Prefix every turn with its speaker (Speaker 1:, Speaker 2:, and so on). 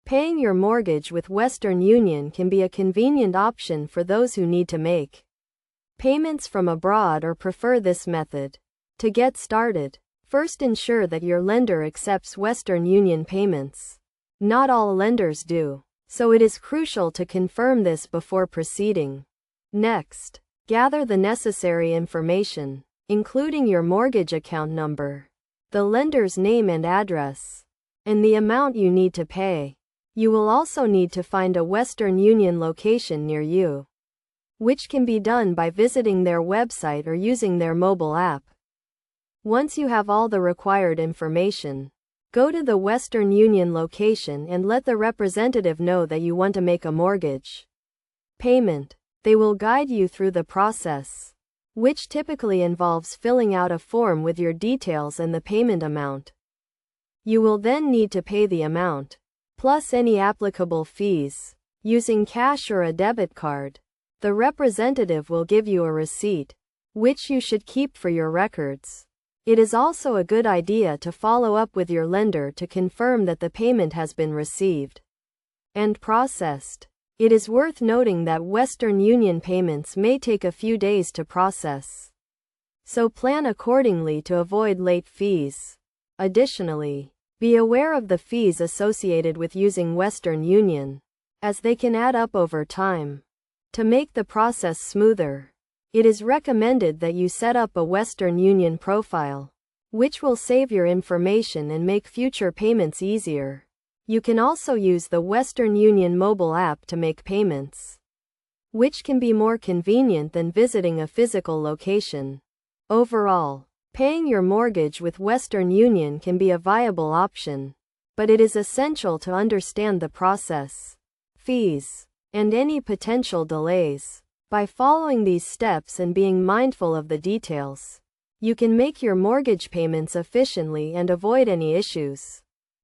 Speaker 1: Paying your mortgage with Western Union can be a convenient option for those who need to make payments from abroad or prefer this method. To get started, first ensure that your lender accepts Western Union payments. Not all lenders do, so it is crucial to confirm this before proceeding. Next, gather the necessary information, including your mortgage account number, the lender's name and address, and the amount you need to pay. You will also need to find a Western Union location near you, which can be done by visiting their website or using their mobile app. Once you have all the required information, go to the Western Union location and let the representative know that you want to make a mortgage payment. They will guide you through the process, which typically involves filling out a form with your details and the payment amount. You will then need to pay the amount, plus any applicable fees, using cash or a debit card. The representative will give you a receipt, which you should keep for your records. It is also a good idea to follow up with your lender to confirm that the payment has been received and processed. It is worth noting that Western Union payments may take a few days to process, so plan accordingly to avoid late fees. Additionally, be aware of the fees associated with using Western Union, as they can add up over time. To make the process smoother, it is recommended that you set up a Western Union profile, which will save your information and make future payments easier. You can also use the Western Union mobile app to make payments, which can be more convenient than visiting a physical location. Overall, paying your mortgage with Western Union can be a viable option, but it is essential to understand the process, fees, and any potential delays. By following these steps and being mindful of the details, you can make your mortgage payments efficiently and avoid any issues.